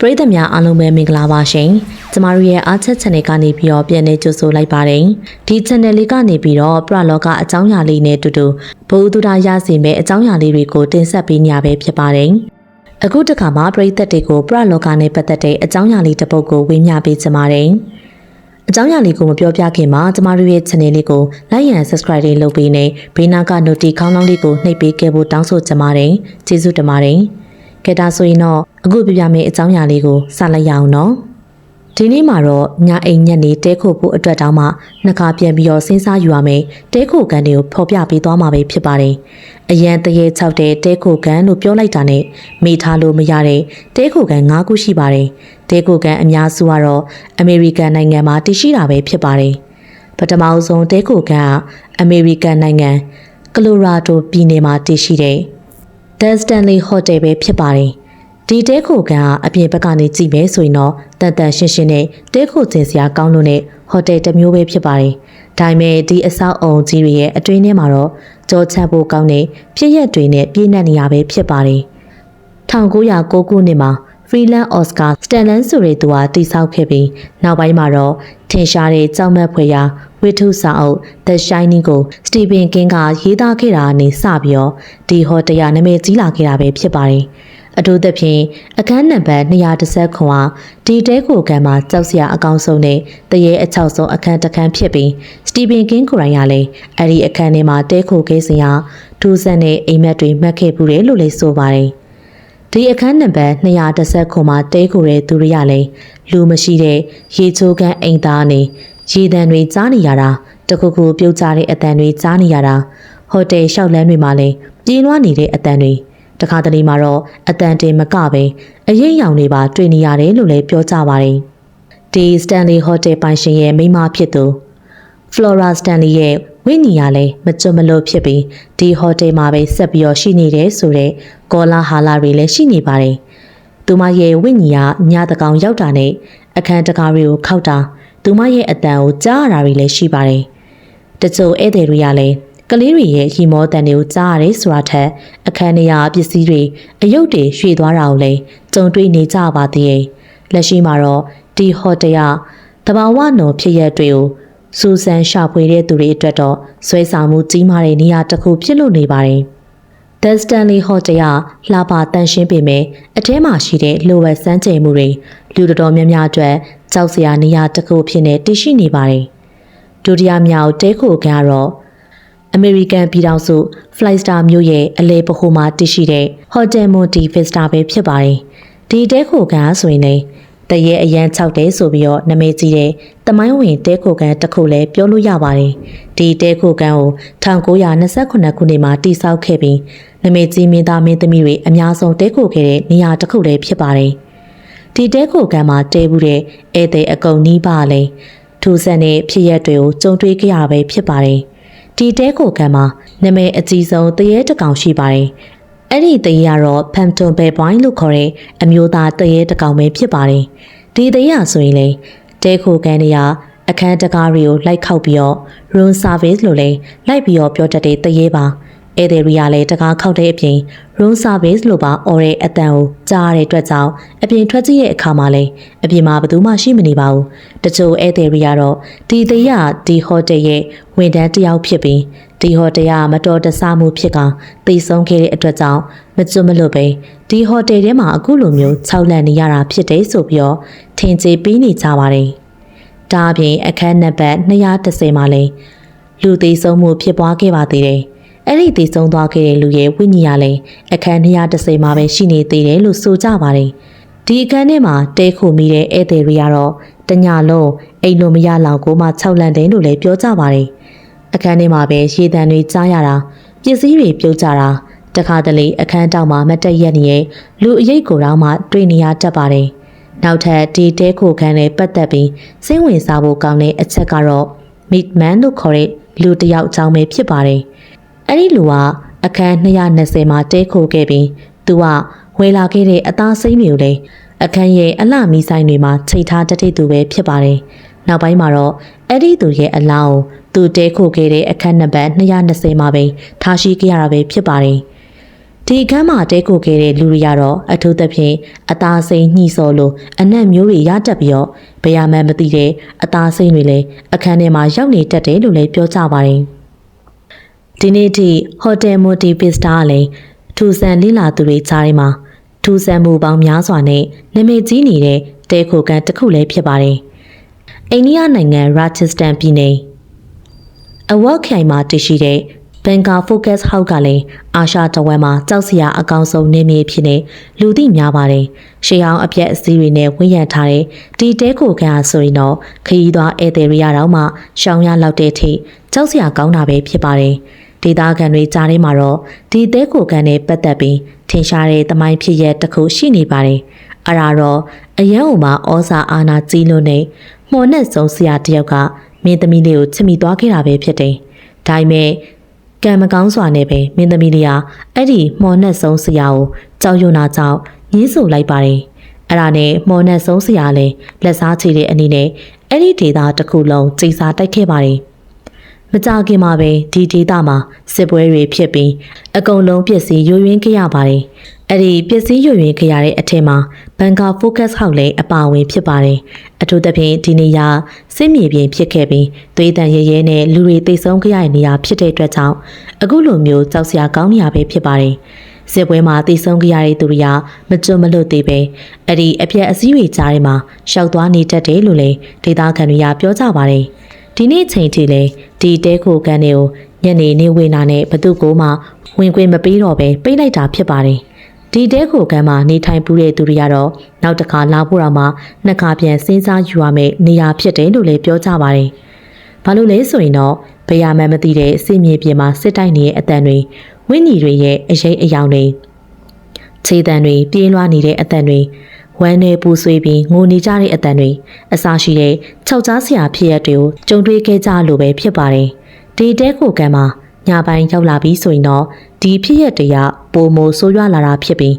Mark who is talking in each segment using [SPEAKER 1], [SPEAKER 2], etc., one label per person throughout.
[SPEAKER 1] ပရိသတ်များအားလုံးပဲမင်္ဂလာပါရှင်။ကျမတို့ရဲ့အားချက် channel ကနေပြီးတော့ပြန်နေကြိုဆိုလိုက်ပါတယ်။ဒီ channel လေးကနေပြီးတော့ပရလောကအကြောင်းအရာလေးနဲ့တူတူဘုဒ္ဓတာရစီမဲ့အကြောင်းအရာလေးတွေကိုတင်ဆက်ပေးနေရပဲဖြစ်ပါတယ်။အခုတစ်ခါမှာပရိသတ်တွေကိုပရလောကနဲ့ပတ်သက်တဲ့အကြောင်းအရာလေးတစ်ပုဒ်ကိုဝေမျှပေးချင်ပါတယ်။အကြောင်းအရာလေးကိုမပြောပြခင်မှာကျမတို့ရဲ့ channel လေးကို like and subscribe လေးလုပ်ပေးနေဘေးနားက notification ခေါင်းလောင်းလေးကိုနှိပ်ပေးခဲ့ဖို့တောင်းဆိုချင်ပါတယ်။ကျေးဇူးတင်ပါတယ်။ကဲဒါဆိုရင်တော့အခုပြပြမယ့်အကြောင်းအရာလေးကိုစလိုက်ရအောင်နော်ဒီနေ့မှာတော့ညအိမ်ညက်နေတဲခိုဖို့အတွက်တောင်းမှနှစ်ခါပြန်ပြီးတော့စဉ်းစားယူရမယ်တဲခိုကန်တွေကိုဖော်ပြပေးသွားမှာပဲဖြစ်ပါတယ်အရန်တရေ6တဲ့တဲခိုကန်လို့ပြောလိုက်တာနဲ့မေးထားလို့မရတဲ့တဲခိုကန်9ခုရှိပါတယ်တဲခိုကန်အများစုကတော့အမေရိကန်နိုင်ငံမှာတည်ရှိတာပဲဖြစ်ပါတယ်ပထမဆုံးတဲခိုကန်ကအမေရိကန်နိုင်ငံကလိုရာဒိုပြည်နယ်မှာတည်ရှိတဲ့The Stanley Hotel ပဲဖြစ်ပါတယ်။ဒီတဲခိုကန်ကအပြင်ဘက်ကနေကြည့်မယ်ဆိုရင်တော့တန်တန်ရှင်းရှင်းနဲ့တဲခိုကျင်စရာကောင်းလို့နဲ့ဟိုတယ်တစ်မျိုးပဲဖြစ်ပါတယ်။ဒါပေမဲ့ဒီအဆောက်အုံကြီးတွေရဲ့အတွင်းထဲမှာတော့ကြောချဖို့ကောင်းတဲ့ဖြစ်ရက်တွေနဲ့ပြည့်နှက်နေရပဲဖြစ်ပါတယ်။1909ခုနှစ်မှာ Freeland Oscar Stanley ဆိုတဲ့သူကတည်ဆောက်ခဲ့ပြီးနောက်ပိုင်းမှာတော့ထင်ရှားတဲ့ကြောက်မက်ဖွယ်ရာဝိထုစာအုပ် The Shining ကို Stephen King ကရေးသားခဲ့တာနဲ့စပြီးတော့ဒီဟိုတယ်ရနာမည်ကြီးလာခဲ့တာပဲဖြစ်ပါတယ်။အထူးသဖြင့်အခန်းနံပါတ်210ခွန်ဟာဒီတဲခိုကန်မှာကြောက်စရာအကောင်းဆုံးနဲ့တရေအချောက်ဆုံးအခန်းတစ်ခန်းဖြစ်ပြီး Stephen King ကိုယ်တိုင်ကလည်းအဲ့ဒီအခန်းထဲမှာတဲခိုခဲ့စဉ်ဟာထူးဆန်းတဲ့အိမ်မက်တွေမှတ်ခဲ့ဘူးတယ်လို့လည်းဆိုပါတယ်။ဒီအခန်းနံပါတ်210ခွန်မှာတဲခိုတဲ့သူတွေကလည်းလူမရှိတဲ့ရေချိုးခန်းအိမ်သားနဲ့ရေတံတွေကြားနေရတာတခုခုပြုတ်ကြတဲ့အတန်တွေကြားနေရတာဟိုတယ်လျှောက်လန်းတွေမှာလည်းပြေးလွှားနေတဲ့အတန်တွေတခါတလေမှာတော့အတန်တင်မကပဲအရေးရောင်တွေပါတွေ့နေရတယ်လို့လည်းပြောကြပါတယ်ဒီ Stanley Hotel ပိုင်ရှင်ရဲ့မိန်းမဖြစ်သူ Flora Stanley ရဲ့ဝိညာဉ်ကလည်းမကြွမလို့ဖြစ်ပြီးဒီ hotel မှာပဲဆက်ပြီးတော့ရှိနေတယ်ဆိုတဲ့ကောလာဟာလာတွေလည်းရှိနေပါတယ်သူမရဲ့ဝိညာဉ်ကညတကောင်ရောက်တာနဲ့အခန်းတကားတွေကိုခောက်တာသူမရဲ့အတန်ကိုကြားရတာတွေလည်းရှိပါတယ်တချို့ဧည့်သည်တွေကလည်းကလေးတွေရဲ့ရီမောတန်တွေကိုကြားရတယ်ဆိုတာထက်အခန်းထဲကပစ္စည်းတွေအယုတ်တွေရွှေ့သွားတာကိုလည်းကြုံတွေ့နေကြပါသေးတယ်လက်ရှိမှာတော့ဒီဟိုတယ်ကတဘာဝနော်ဖြစ်ရက်တွေကိုစူဆန်ရှာဖွေတဲ့သူတွေအတွက်တော့ဆွဲဆောင်မှုကြီးမားတဲ့နေရာတစ်ခုဖြစ်လို့နေပါတယ်။ The Stanley Hotel ကလှပတန်ရှင်းပေမဲ့အထဲမှာရှိတဲ့လိုဝက်စမ်းကြယ်မှုတွေလူတော်များများအတွက်ကြောက်စရာနေရာတစ်ခုဖြစ်နေတည်ရှိနေပါတယ်။ဒုတိယမြောက်တဲခိုကန်ကတော့အမေရိကန်ပြည်ထောင်စု Florida မြို့ရဲ့အလဲပဟိုမှာတည်ရှိတဲ့ Hotel Monte Vista ပဲဖြစ်ပါတယ်။ဒီတဲခိုကန်ဆိုရင်လည်းတရေအရန်6တဲဆိုပြီးတော့နာမည်ကြီးတဲ့တမိုင်းဝင်တဲခိုကန်တစ်ခုလည်းပြောလို့ရပါတယ်ဒီတဲခိုကန်ကို1928ခုနှစ်မှာတည်ဆောက်ခဲ့ပြီးနာမည်ကြီးမင်းသားမင်းသမီးတွေအများဆုံးတဲခိုခဲ့တဲ့နေရာတစ်ခုလည်းဖြစ်ပါတယ်ဒီတဲခိုကန်မှာတဲဘူးတဲ့ဧည့်သည်အကုန်နီးပါလည်းထူးဆန်းတဲ့ဖြစ်ရပ်တွေကိုကြုံတွေ့ကြရပဲဖြစ်ပါတယ်ဒီတဲခိုကန်မှာနာမည်အကြီးဆုံးတရေတစ်ကောင်ရှိပါတယ်အဲ့ဒီတရေကတော့ Phantom Bear Point လို့ခေါ်တဲ့အမျိုးသားတရေတစ်ကောင်ပဲဖြစ်ပါတယ်ဒီတရေဆိုရင်လေတဲခိုကန်တွေကအခန်းတကားတွေကိုလိုက်ခောက်ပြီးတော့ room service လို့လည်းလိုက်ပြီးတော့ပြောတတ်တဲ့တရေပါဧည့်သည်တွေကလည်းတကားခောက်တဲ့အပြင် room service လို့ပါအော်တဲ့အတန်ကိုကြားရတဲ့အတွက်ကြောင့်အပြင်ထွက်ကြည့်တဲ့အခါမှာလည်းအပြင်မှာဘယ်သူမှရှိမနေပါဘူးတချို့ဧည့်သည်တွေကတော့ဒီတရေဒီဟိုတယ်ရဲ့ဝန်ထမ်းတစ်ယောက်ဖြစ်ပြီးဒီဟိုတယ်ကမတော်တဆမှုဖြစ်ကသိဆုံးခဲ့တဲ့အတွက်ကြောင့်မကျွတ်မလွတ်ပဲဒီဟိုတယ်ထဲမှာအခုလိုမျိုးခြောက်လန့်နေရတာဖြစ်တယ်ဆိုပြီးတော့ထင်ကြေးပေးနေကြပါတယ်။ဒါအပြင်အခန်းနံပါတ်210မှာလည်းလူသိဆုံးမှုဖြစ်ပွားခဲ့ပါသေးတယ်။အဲ့ဒီသိဆုံးသွားခဲ့တဲ့လူရဲ့ဝိညာဉ်ကလည်းအခန်း210မှာပဲရှိနေသေးတယ်လို့ဆိုကြပါတယ်။ဒီအခန်းထဲမှာတဲခိုမိတဲ့ဧည့်သည်တွေကတော့တညလုံးအိမ်လိုမရလောက်ကိုမှခြောက်လန့်တယ်လို့လည်းပြောကြပါတယ်။အခန်းထဲမှာပဲရေတံတွေကြားရတာပစ္စည်းတွေပြုတ်ကြတာတခါတလေအခန်းတောင်မှာမတက်ရက်နေရဲ့လူအရိတ်ကိုတောင်မှတွေ့နေရတတ်ပါတယ်နောက်ထပ်ဒီတဲခိုခန်းနဲ့ပတ်သက်ပြီးစိတ်ဝင်စားဖို့ကောင်းတဲ့အချက်ကတော့ Midman လို့ခေါ်တဲ့လူတစ်ယောက်အကြောင်းပဲဖြစ်ပါတယ်အဲ့ဒီလူကအခန်း220မှာတဲခိုခဲ့ပြီးသူကဝယ်လာခဲ့တဲ့အသားစိမ်းတွေကိုလည်းအခန်းရဲ့အလှမီဆိုင်တွေမှာချိန်ထားတတ်တဲ့သူပဲဖြစ်ပါတယ်နောက်ပိုင်းမှာတော့အဲ့ဒီသူရဲ့အလောင်းကိုသူတဲခိုခဲ့တဲ့အခန်းနံပါတ်220မှာပဲထားရှိခဲ့ရတာပဲဖြစ်ပါတယ်။ဒီ ဒီအခန်းမှာတဲခိုခဲ့တဲ့လူတွေကတော့အထူးသဖြင့်အသားစိမ်းညှိစော်လိုအနက်မျိုးတွေရတက်ပြီးတော့ဘယ်ရမှန်းမသိတဲ့အသားစိမ်းတွေလည်းအခန်းထဲမှာရောက်နေတတ်တယ်လို့လည်းပြောကြပါတယ်ဒီနေ့ထိဟိုတယ်မိုတီဗစ်တာကလည်းထူဆန်လိလာသူတွေကြားထဲမှာထူဆန်မှုပေါင်းများစွာနဲ့နာမည်ကြီးနေတဲ့တဲခိုကန်တစ်ခုလည်းဖြစ်ပါတယ်အိန္ဒိယနိုင်ငံရာချစ္စတန်ပြည်နယ်အဝတ်ခိုင်မှာတည်ရှိတဲ့ဘန်ကာဖိုကတ်ဟောက်ကလည်းအာရှတဝက်မှာကြောက်စရာအကောင်ဆုံးနေမြေဖြစ်နေလူသိများပါတယ်။ရှေးဟောင်းအပြက်အစည်းတွေနဲ့ဝန်းရံထားတဲ့ဒီတဲခိုကန်ဟာဆိုရင်တော့ခရီးသွားဧည့်သည်တွေရတော့မှရှောင်ရလောက်တဲ့အထိကြောက်စရာကောင်းတာပဲဖြစ်ပါတယ်။ဒေသခံတွေကြားထဲမှာတော့ဒီတဲခိုကန်နဲ့ပတ်သက်ပြီးထင်ရှားတဲ့သမိုင်းဖြစ်ရပ်တစ်ခုရှိနေပါတယ်။အဲ့ဒါတော့အရန်ဥမှာဩဇာအာဏာကြီးလို့နဲ့မှော်နဲ့ဆုံးဆရာတယောက်ကမင်းသမီးလေးကိုချစ်မိသွားခဲ့တာပဲဖြစ်တယ်။ဒါပေမဲ့ကံမကောင်းစွာနဲ့ပဲမင်းသမီးလေးဟာအဲ့ဒီမှော်နဲ့ဆုံးဆရာကိုကြောက်ရွံ့တာကြောင့်ညှင်းဆိုလိုက်ပါတယ်။အဲ့ဒါနဲ့မှော်နဲ့ဆုံးဆရာလည်းလက်စားချေတဲ့အနေနဲ့အဲ့ဒီဒေသတစ်ခုလုံးကျိတ်စားတိုက်ခဲ့ပါတယ်။မကြခင်မှာပဲဒီဒေသမှာစစ်ပွဲတွေဖြစ်ပြီးအကုန်လုံးပျက်စီးယိုယွင်းခဲ့ရပါတယ်။အဲ့ဒီပျက်စီးယိုယွင်းခဲ့ရတဲ့အထက်မှာဘန်ကာဖိုကတ်ဟောက်လည်းအပါအဝင်ဖြစ်ပါတယ်။အထူးသဖြင့်ဒီနေရာစစ်မြေပြင်ဖြစ်ခဲ့ပြီးသွေးတန်ရဲရဲနဲ့လူတွေတိတ်ဆုံးခဲ့ရတဲ့နေရာဖြစ်တဲ့အတွက်ကြောင့်အခုလိုမျိုးကြောက်စရာကောင်းနေရပဲဖြစ်ပါတယ်။စစ်ပွဲမှာတိတ်ဆုံးခဲ့ရတဲ့သူတွေကမကြွမလွတ်သေးပဲအဲ့ဒီအပြက်အစည်းတွေကြားထဲမှာရှောက်သွားနေတတ်တယ်လို့လည်းဒေသခံတွေကပြောကြပါတယ်။ဒီနေ့ချိန်ထိလည်းဒီတဲခိုကန်တွေကိုညနေနေဝေနာနဲ့ဘသူ့ကိုမှဝင်ခွင့်မပေးတော့ပဲပိတ်လိုက်တာဖြစ်ပါတယ်။ဒီတဲခိုကန်မှာနေထိုင်ပူးတဲ့သူတွေကတော့နောက်တစ်ခါလာဖို့တော့မှနှစ်ခါပြန်စဉ်းစားယူရမယ့်နေရာဖြစ်တယ်လို့လည်းပြောကြပါတယ်။ဘာလို့လဲဆိုရင်တော့ဘယ်ရမှန်းမသိတဲ့စစ်မြေပြင်မှာစစ်တိုက်နေတဲ့အတန်တွေဝင်းညီတွေရဲ့အရေးအယောင်တွေခြေတံတွေပြေးလွှားနေတဲ့အတန်တွေဝမ်းနဲ့ပူဆွေးပြီးငိုနေကြတဲ့အတန်တွေအစားရှိတဲ့ခြောက်ကြားစရာဖြစ်ရတွေကိုကြုံတွေ့ခဲ့ကြလို့ပဲဖြစ်ပါတယ်။ဒီတဲခိုကန်မှာညပိုင်းရောက်လာပြီးဆိုရင်တော့ဒီဖြစ်ရတွေကပိုမိုဆိုးရွားလာတာဖြစ်ပြီး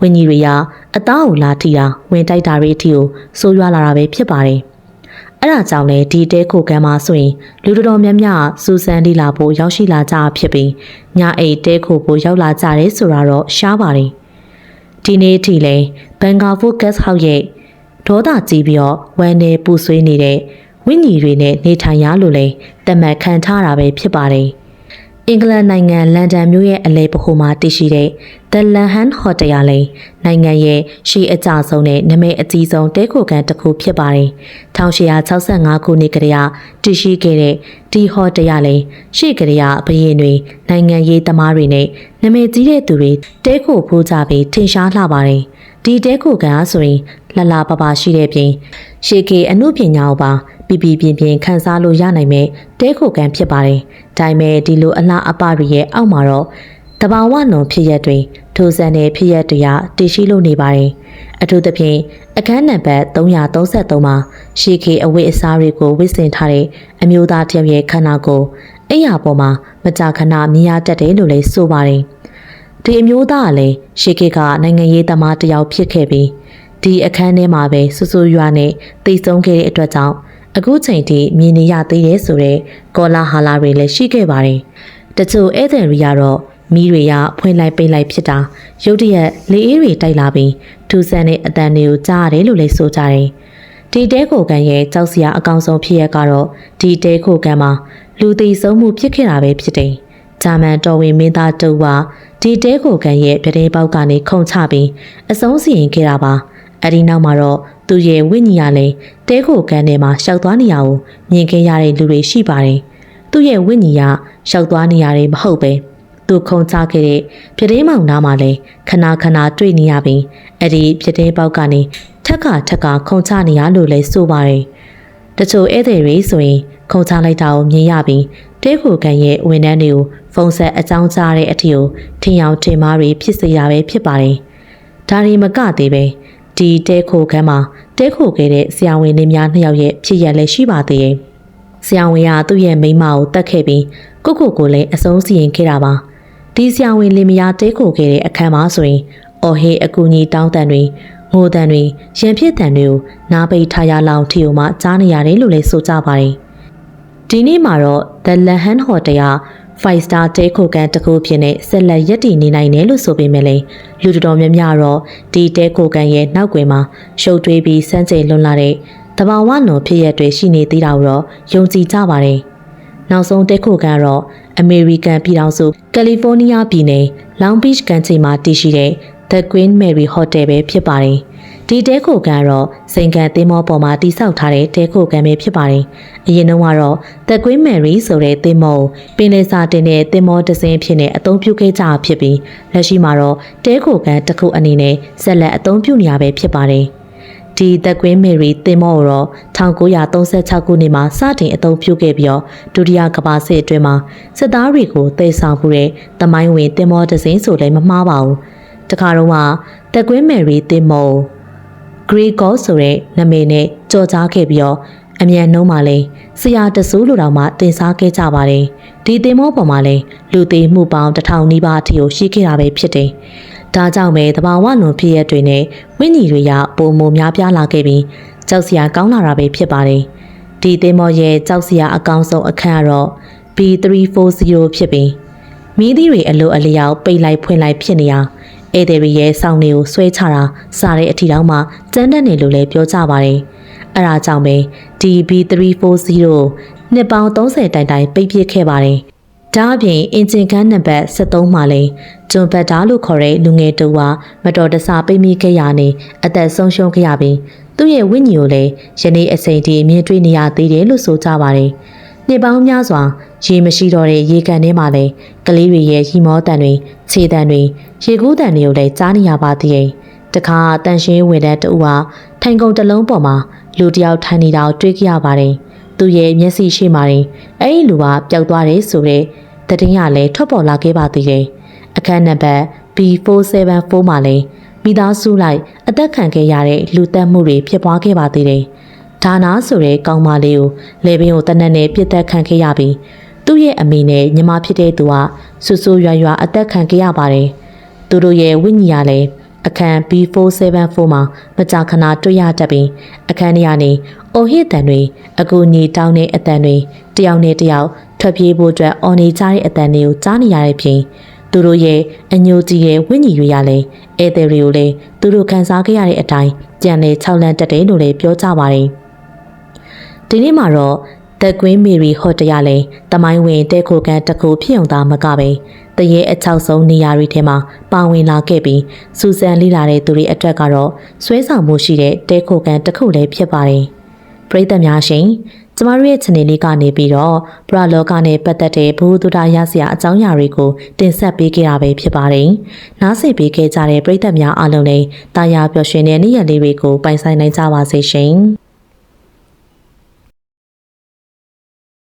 [SPEAKER 1] ဝင်းကြီးတွေကအသားကိုလာထိတာဝင်တိုက်တာတွေအထိကိုဆိုးရွားလာတာပဲဖြစ်ပါတယ်။အဲ့ဒါကြောင့်လေဒီတဲခိုကန်မှာဆိုရင်လူတော်များများစူဆန်လီလာဖို့ရောက်ရှိလာကြဖြစ်ပြီးညအိတ်တဲခိုဖို့ရောက်လာကြတယ်ဆိုတာတော့ရှားပါတယ်။ဒီနေ့ထိလေဘန်ကာဖိုကတ်ဟောက်ရဲ့ဒေါသကြီးပြီးတော့ဝမ်းနဲ့ပူဆွေးနေတဲ့ဝင်းကြီးတွေနဲ့နေထိုင်ရလို့လေတမတ်ခံထားတာပဲဖြစ်ပါတယ်။အင်္ဂလန်နိုင်ငံလန်ဒန်မြို့ရဲ့အလဲပခုမှာတည်ရှိတဲ့ The Langham Hotel ရလည်းနိုင်ငံရဲ့ရှေးအကျဆုံးနဲ့နာမည်အကြီးဆုံးတဲခိုကန်တစ်ခုဖြစ်ပါတယ်။1865ခုနှစ်ကတည်းကတည်ရှိခဲ့တဲ့ဒီဟိုတယ်ရလည်းရှေ့ကတည်းကဘရင်တွေနိုင်ငံရေးသမားတွေနဲ့နာမည်ကြီးတဲ့သူတွေတဲခိုဖိုးကြပြီးထင်ရှားလှပါတယ်။ဒီတဲခိုကန်အားဆိုရင်လှလှပပရှိတဲ့ပြင်ရှေးကေအမှုပညာကိုပါပြပြခန်းစားလို့ရနိုင်မဲ့တဲခိုကန်ဖြစ်ပါတယ်။ဒါပေမဲ့ဒီလိုအလားအပတွေရဲ့အောက်မှာတော့တဘာဝလွန်ဖြစ်ရက်တွေထိုးစံတဲ့ဖြစ်ရက်တွေကတည်ရှိလို့နေပါတယ်။အထူးသဖြင့်အခန်းနံပါတ်333မှာရှေးခေအဝတ်အစားတွေကိုဝတ်ဆင်ထားတဲ့အမျိုးသားတယောက်ရဲ့ခန္ဓာကိုယ်အိယာပေါ်မှာမကြာခဏမြင်ရတတ်တယ်လို့လည်းဆိုပါတယ်။ဒီအမျိုးသားကလည်းရှေးခေကနိုင်ငံရေးသမားတယောက်ဖြစ်ခဲ့ပြီးဒီအခန်းထဲမှာပဲဆူဆူရွာနဲ့တည်ဆုံးခဲ့တဲ့အတွက်ကြောင့်အခုချိန်ထိမြင်နေရသေးတယ်ဆိုတော့ကောလာဟာလာတွေလည်းရှိခဲ့ပါတယ်။တချို့ဧည့်သည်တွေကတော့မီးတွေကဖွင့်လိုက်ပိတ်လိုက်ဖြစ်တာရုတ်တရက်လေအေးတွေတိုက်လာပြီးထူဆန်းတဲ့အတန်တွေကိုကြားရတယ်လို့လည်းဆိုကြတယ်။ဒီတဲခိုကန်ရဲ့ကြောက်စရာအကောင်ဆုံးဖြစ်ရကတော့ဒီတဲခိုကန်မှာလူသိဆုံးမှုဖြစ်ခဲ့တာပဲဖြစ်တယ်။ဂျာမန်တော်ဝင်မင်းသားတူကဒီတဲခိုကန်ရဲ့ပြတင်းပေါက်ကနေခုန်ချပြီးအဆုံးစီရင်ခဲ့တာပါ။အဲဒီနောက်မှာတော့သူရဲ့ဝိညာဉ်ရလည်းတဲခိုကန်ထဲမှာရှောက်သွားနေရအောင်မြင်ခဲ့ရတဲ့လူတွေရှိပါတယ်။သူရဲ့ဝိညာဉ်ရရှောက်သွားနေရတယ်မဟုတ်ပဲသူခုန်ချခဲ့တဲ့ပြတင်းမောင်နားမှာလည်းခဏခဏတွေ့နေရပြီးအဲ့ဒီပြတင်းပေါက်ကနေထက်ကခုန်ချနေရလို့လည်းဆိုပါတယ်။တချို့ဧည့်သည်တွေဆိုရင်ခုန်ချလိုက်တာကိုမြင်ရပြီးတဲခိုကန်ရဲ့ဝန်ထမ်းတွေကိုဖုန်းဆက်အကြောင်းကြားတဲ့အထိကိုထင်အောင်ထင်မှားတွေဖြစ်စေတာပဲဖြစ်ပါတယ်။ဒါရီမကသေးပဲဒီတဲခိုကန်မှာတဲခိုခဲ့တဲ့ဆရာဝန်လေးများနှစ်ယောက်ရဲ့ဖြစ်ရလည်းရှိပါသေးတယ်။ဆရာဝန်ကသူ့ရဲ့မိန်းမကိုတတ်ခဲ့ပြီးကိုလည်းအဆုံးစီရင်ခဲ့တာပါ။ဒီဆရာဝန်လင်မယားတဲခိုခဲ့တဲ့အခန်းမှာဆိုရင်အော်ဟေးအကူကြီးတောင်းတန်တွေငိုတန်တွေရန်ဖြစ်တန်တွေကိုနားပိတ်ထားရလောက်ထီကိုမှကြားနေရတယ်လို့လည်းဆိုကြပါတယ်။ဒီနေ့မှာတော့ The Langham Hotel က 5 star တဲခိုကန်တစ်ခုဖြစ်နေဆက်လက်ရပ်တည်နေနိုင်တယ်လို့ဆိုပေမဲ့လည်းလူတော်များများတော့ဒီတဲခိုကန်ရဲ့နောက်ွယ်မှာရှုပ်ထွေးပြီးစမ်းကြယ်လွန်လာတဲ့တဘာဝနုံဖြစ်ရတွေရှိနေသေးတာကိုတော့ယုံကြည်ကြပါတယ်။နောက်ဆုံးတဲခိုကန်ကတော့အမေရိကန်ပြည်ထောင်စုကယ်လီဖိုးနီးယားပြည်နယ် Long Beach ကမ်းခြေမှာတည်ရှိတဲ့ The Queen Mary Hotel ပဲဖြစ်ပါတယ်။ဒီတဲခိုကန်ကတော့စိန်ကန်သင်းမောပေါ်မှာတည်ဆောက်ထားတဲ့တဲခိုကန်ပဲဖြစ်ပါတယ်။အရင်တုန်းကတော့ The Queen Mary ဆိုတဲ့သင်းမောကိုပင်လယ်စာတင်တဲ့သင်းမောတစ်စင်းဖြစ်နေအသုံးပြုခဲ့ကြဖြစ်ပြီးလက်ရှိမှာတော့တဲခိုကန်တစ်ခုအနေနဲ့ဆက်လက်အသုံးပြုနေရပဲဖြစ်ပါတယ်။ဒီ The Queen Mary သင်းမောကိုတော့1936ခုနှစ်မှာစတင်အသုံးပြုခဲ့ပြီးတော့ဒုတိယကမ္ဘာစစ်အတွင်းမှာစစ်သားတွေကိုသယ်ဆောင်မှုတဲ့သမိုင်းဝင်သင်းမောတစ်စင်းဆိုလည်းမမှားပါဘူး။တခါတော့က The Queen Mary သင်းမောGregor ဆိုတဲ့နာမည်နဲ့ကြော်ကြားခဲ့ပြီးတော့အမြန်နှုံးမှာလဲဆရာတဆူးလူတော်မှတင်စားခဲ့ကြပါတယ်။ဒီသင်္ဘောပေါ်မှာလဲလူသေးမှုပေါင်း1000နီးပါးအထိကိုရှိခဲ့တာပဲဖြစ်တယ်။ဒါကြောင့်ပဲတဘာဝလွန်ဖြစ်ရတွေနဲ့ဝိညာဉ်တွေကပုံမများပြားလာခဲ့ပြီးကြောက်စရာကောင်းလာတာပဲဖြစ်ပါတယ်။ဒီသင်္ဘောရဲ့ကြောက်စရာအကောင်းဆုံးအခန်းကတော့ B340 ဖြစ်ပြီးမီးသီးတွေအလိုအလျောက်ပိတ်လိုက်ဖွင့်လိုက်ဖြစ်နေအောင်ဧည့်သည်တွေရဲ့စောင့်နေကိုဆွဲချတာစားတဲ့အထီတောင်မှကျန်းတက်နေလို့လည်းပြောကြပါတယ်။အဲဒါကြောင့်ပဲ DB340 နှစ်ပေါင်း30တိုင်တိုင်ပိတ်ပစ်ခဲ့ပါတယ်။ဒါအပြင်အင်ဂျင်ခန်းနံပါတ်73မှာလည်းဂျွန်ဘတ်တာလို့ခေါ်တဲ့လူငယ်တူကမတော်တဆပိတ်မိခဲ့ရနေအသက်ဆုံးရှုံးခဲ့ရပြီးသူ့ရဲ့ဝိညာဉ်ကိုလည်းယနေ့အချိန်ထိမြင်တွေ့နေရသေးတယ်လို့ဆိုကြပါတယ်။နှစ်ပေါင်းများစွာရေမရှိတော့တဲ့ရေကန်ထဲမှာလည်းကလေးတွေရဲ့ရီမောတန်တွေခြေတန်တွေရေကူးတန်တွေကိုလည်းကြားနေရပါသေးတယ်။တခါတန်ရှင်းဝင်တဲ့တူဟာထိုင်ကုန်တစ်လုံးပေါ်မှာလူတစ်ယောက်ထိုင်နေတာကိုတွေ့ကြရပါတယ်။သူရဲ့မျက်စိရှိမှရင်အဲ့ဒီလူကပျောက်သွားတယ်ဆိုတဲ့သတင်းရလည်းထွက်ပေါ်လာခဲ့ပါသေးတယ်။အခန်းနံပါတ် B474 မှာလည်းမိသားစုလိုက်အသက်ခံခဲ့ရတဲ့လူသက်မှုတွေဖြစ်ပွားခဲ့ပါသေးတယ်။ဒါနာဆိုတဲ့ကောင်မလေးကိုလေပင်ကိုတနက်နဲ့ပြစ်တက်ခံခဲ့ရပြီးသူ့ရဲ့အမေနဲ့ညီမဖြစ်တဲ့သူကဆူဆူရွာရွာအသက်ခံခဲ့ရပါတယ်။သူတို့ရဲ့ဝိညာဉ်ရလည်းအခန်း B474 မှာမကြာခဏတွေ့ရတတ်ပြီးအခန်းထဲကနေအိုဟစ်တန်တွေအကူညီတောင်းတဲ့အတန်တွေတယောက်နဲ့တယောက်ထွက်ပြေးဖို့အတွက်အော်နေကြတဲ့အတန်တွေကိုကြားနေရတဲ့ပြင်သူတို့ရဲ့အညိုကြီးရဲ့ဝိညာဉ်တွေရလည်းဧည့်သည်တွေကိုလည်းသူတို့ခံစားခဲ့ရတဲ့အတိုင်းကြံလေ6လန့်တက်တယ်လို့လည်းပြောကြပါတယ်။ဒီနေ့မှာတော့ The Queen Mary Hotel ရလဲတမိုင်းဝင်တဲခိုကန်တစ်ခုဖြစ်ုံသားမကပဲတရေအချောက်ဆုံးနေရာတွေထဲမှာပါဝင်လာခဲ့ပြီးစူဇန်လေးလာတဲ့သူတွေအတွက်ကတော့ဆွဲဆောင်မှုရှိတဲ့တဲခိုကန်တစ်ခုလည်းဖြစ်ပါတယ်။ပရိသတ်များရှင်ကျမတို့ရဲ့ channel လေးကနေပြီးတော့ပရလောကနဲ့ပတ်သက်တဲ့ဘုသူဒ္ဓရစရာအကြောင်းအရာတွေကိုတင်ဆက်ပေးခဲ့တာပဲဖြစ်ပါတယ်။နားဆင်ပေးခဲ့ကြတဲ့ပရိသတ်များအားလုံးလည်းတာယာပျော်ရွှင်တဲ့နေ့ရက်လေးတွေကိုပိုင်ဆိုင်နိုင်ကြပါစေရှင်။